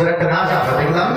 সুন্দর একটা নাচ আমরা দেখলাম।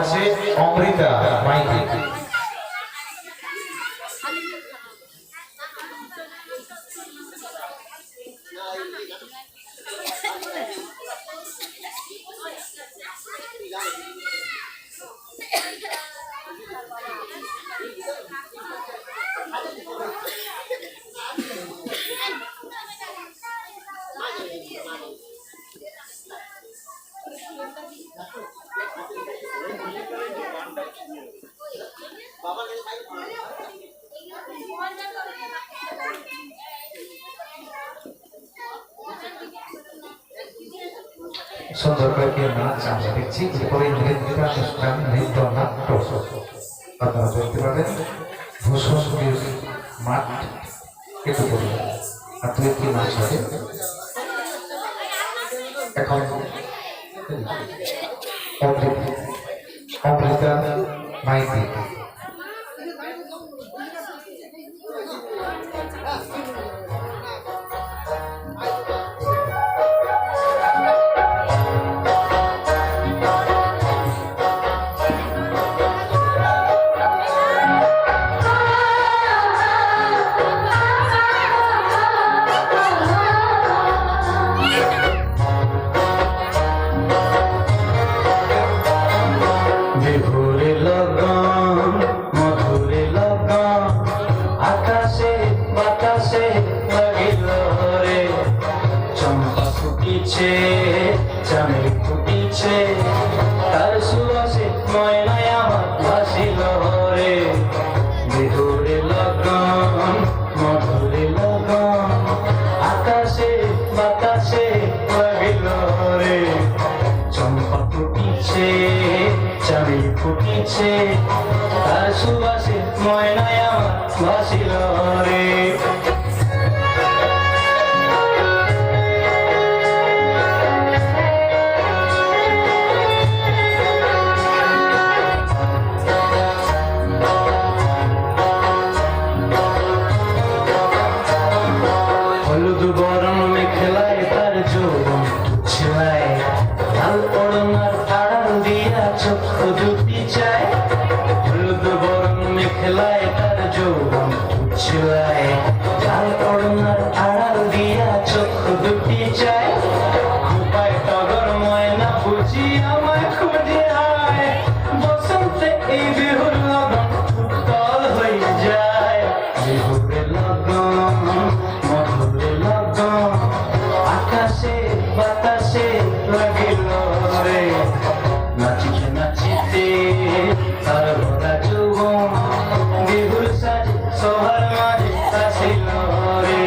আছে অমৃতা মাইতি। সুন্দর করে নাচ আমরা দেখছি, এরপরে নৃত্যানুষ্ঠান নৃত্য নাট্য আপনারা দেখতে পাবেন ভূষণ মাঠ একটু বলুন আর দুই একটি নাচ হবে এখন। অমৃতা মাইতি। চাঁদে ফুটিছে তার সুবাসে ময়নায় আমার ভাসিল রে। বিহুরে লগন মধুরে লগন আকাশে বাতাসে লাগিল রে। চম্পা ফুটিছে চাঁদে ফুটিছে তার সুবাসে ময়নায় আমার ভাসিল রে। হলুদ বরণ মেখেলায় তার যৌবন ছিলায়, লাল ওড়নার আড়াল দিয়া চক্ষু দুটি চায়। হলুদ বরণ মেখেলায় তার যৌবন ছিলায়, লাল ওড়নার আড়াল দিয়া চক্ষু দুটি চায়। খোপায় টগর ময়না বুঝি আমায় খুঁজে আয়, বসন্তে এই বিহুর লগন উত্তল হয়ে যায়। বিহুরে লগন মধুরে লগন আকাশে বাতাসে লাগিল রে। নাচিতে নাচিতে তার ভরা যৌবন বিহুর সাজে সবার মাঝে আসিল রে।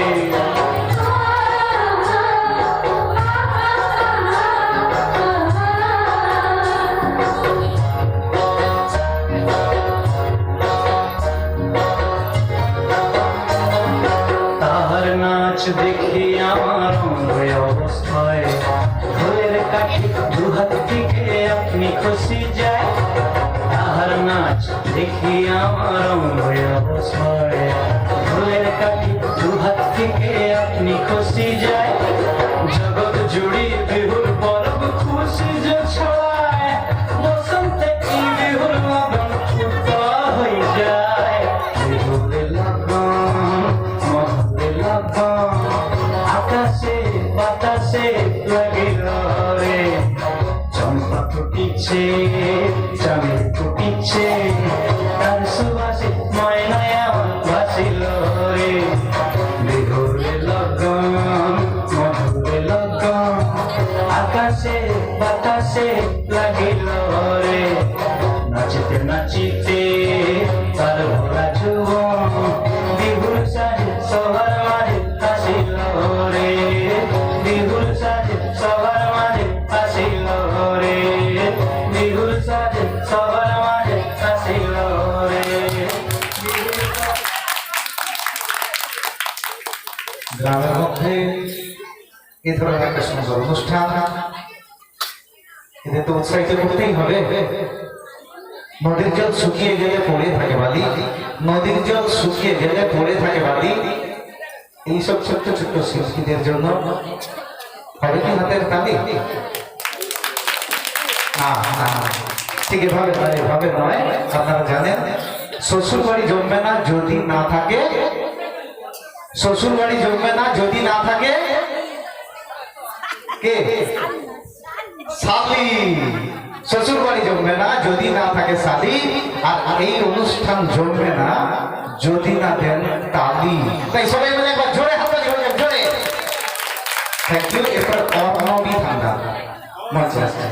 তাহার নাচ দেখি আমার অঙ্গ অবস্থায়, ঢোলের কাঠি দুহাত থেকে আপনি খুশি যায়। তাহার নাচ দেখি আমার অঙ্গ অবস্থায়, ঢোলের কাঠি দুহাত থেকে আপনি খুশি যায়। জগৎ জুড়ি বিহুর পরব খুশি যে ছড়ায়, বসন্তে এই বিহুর লগন উত্তল হয়ে যায়। বিহুরে লগন মধুরে লগন আকাশে বাতাসে লাগিল রে। চম্পা ফুটিছে চাঁদে ফুটিছে তার সুবাসে ময়নায় আমার ভাসিল রে। বিহুরে লগন মধুরে লগন আকাশে বাতাসে লাগিল রে। নাচিতে নাচিতে তার ভরা যৌবন বিহুর সাজে সবার মাঝে আসিল রে। বিহুর সাজে সবার মাঝে আসিল রে। বিহুর সাজে সবার মাঝে আসিল রে। গ্রামের মধ্যে এ ধরনের একটা সুন্দর অনুষ্ঠান, এদের তো উৎসাহিত করতেই হবে। নদীর জল শুকিয়ে গেলে পড়ে থাকে বালি, নদীর জল শুকিয়ে গেলে পড়ে থাকে বালি। এইসব ছোট্ট ছোট্ট শিল্পীদের জন্য হবে কি হাতের তালি? না না, ঠিক এভাবে নয়, এভাবে নয়। আপনারা জানেন শ্বশুর বাড়ি জমবে না যদি না থাকে, শ্বশুর বাড়ি জমবে না যদি না থাকে কে? শালি। শ্বশুর বাড়ি জমবে না যদি না থাকে শালি, আর এই অনুষ্ঠান জমবে না যদি না দেন তালি। তাই সবাই মিলে একবার জোরে হাততালি হয়ে যাবে, জোরে। Thank you. এরপর অর্ণবী ঠান্ডা মঞ্চে আসছে।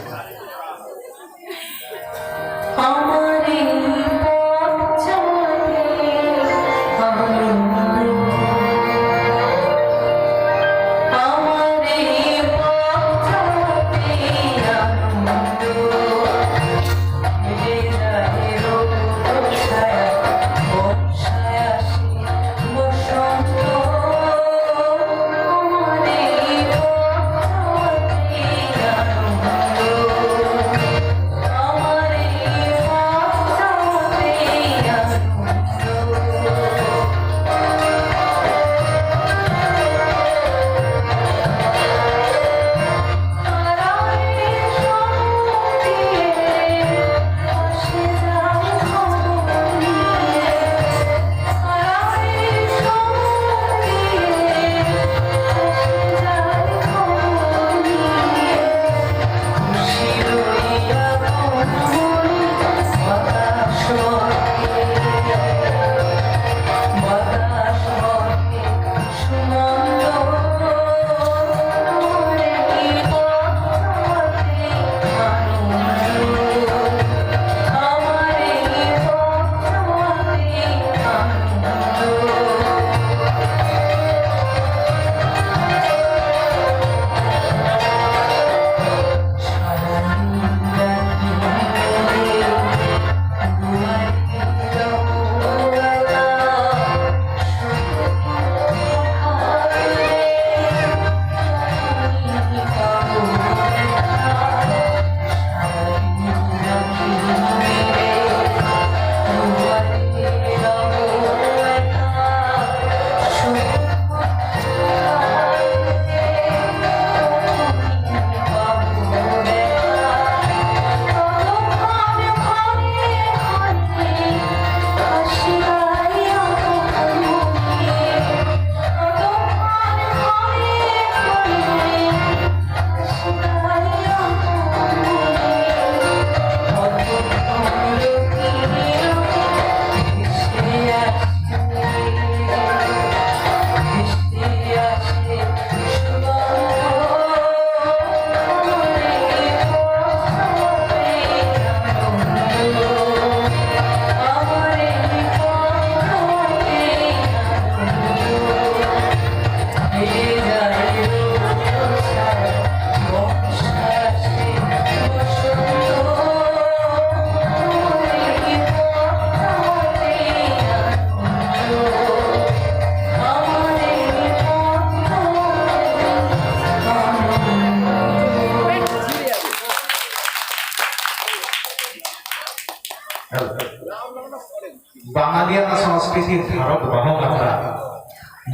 বাঙালিয়ানা সংস্কৃতির ধারক বাহক আমরা।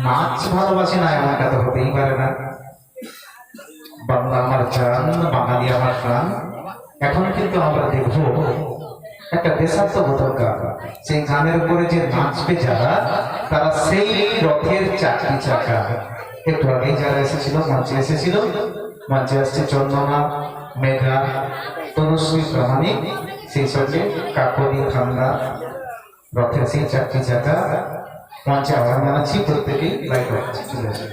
নাচ ভালোবাসি না এমন কথা হতেই পারে না। বাংলা আমার জান, বাঙালি আমার প্রাণ। এখন কিন্তু আমরা দেখবো একটা দেশাত্মবোধক গান। সেই গানের উপরে যে নাচবে যারা, তারা সেই রথের চারটি চাকা। একটু আগেই যারা এসেছিল মঞ্চে এসেছিল, মঞ্চে আসছে চন্দনা, মেঘা, তনুশ্রী প্রামাণিক, সেই সঙ্গে কাকলি খান্না। রথের সেই চারটি চাকা মঞ্চে আহ্বান জানাচ্ছি, প্রত্যেকেই লাইট রাখছি, চলে আসে।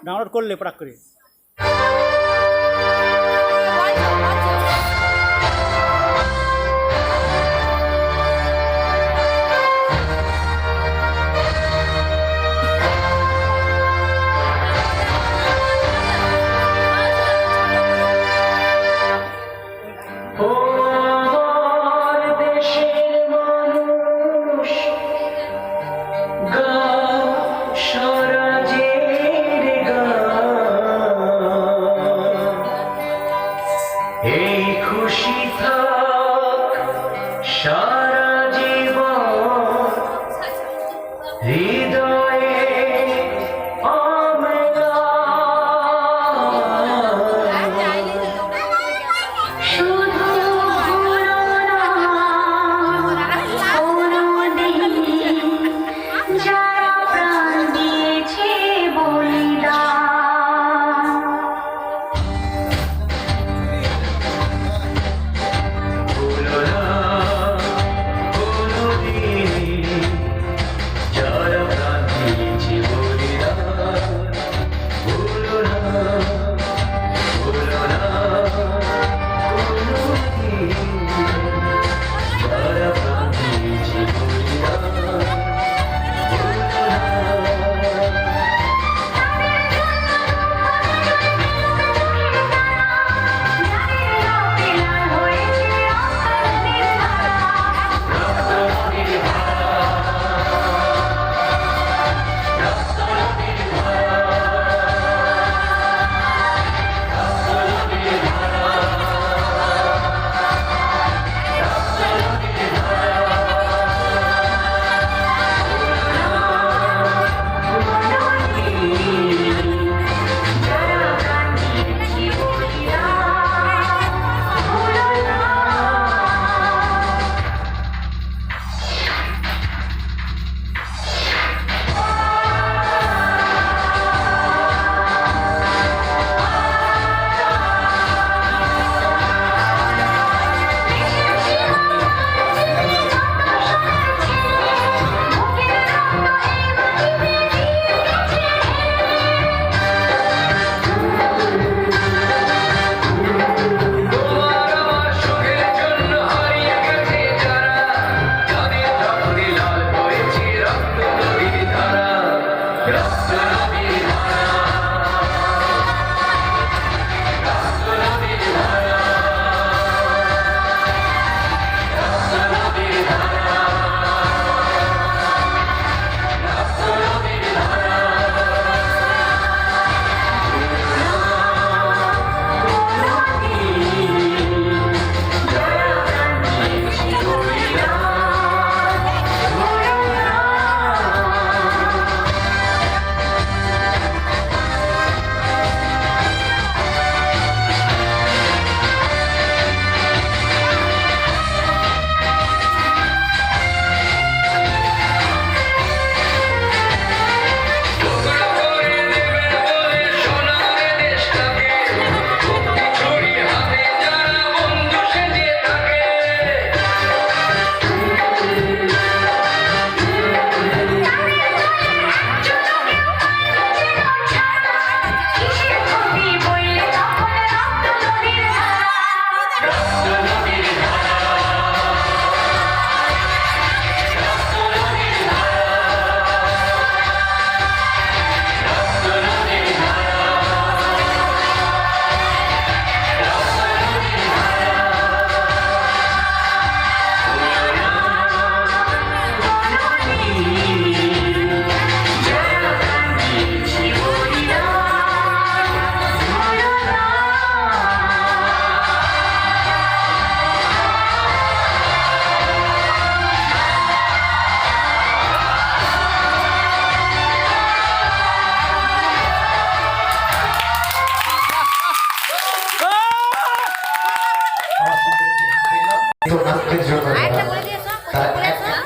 ডাউনলোড করলে পড়া করে Hey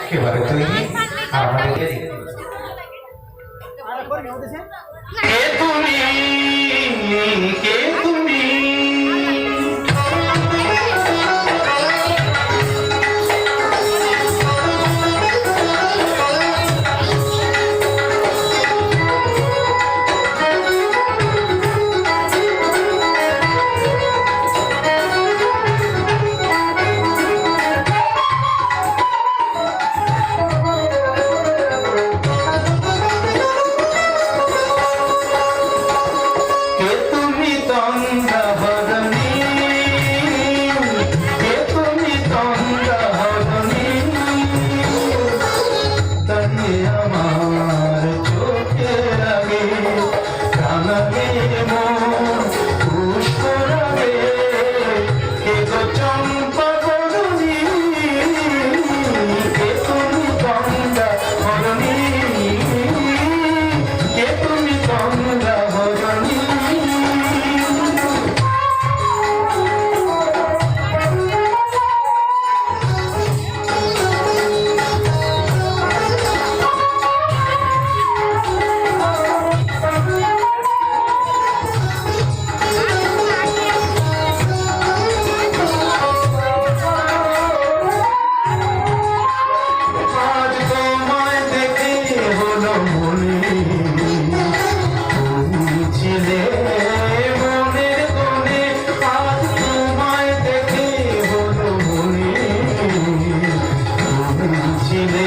একেবারে তৈরি আর আমাদের ready। কে তুমি কে তুমি কে তুমি তন্দ্রাহরণী কে তুমি তন্দ্রাহরণী তাই আমার চোখে লাগে প্রাণে মন পুষ্প লাগে কে গো চম্পা বরণী কে তুমি তন্দ্রাহরণী কে তুমি তন্দ্রাহরণী আজ তোমায় দেখে হলো মনে তুমি ছিলে মনের কোণে আজ তোমায় দেখে হলো মনে তুমি ছিলে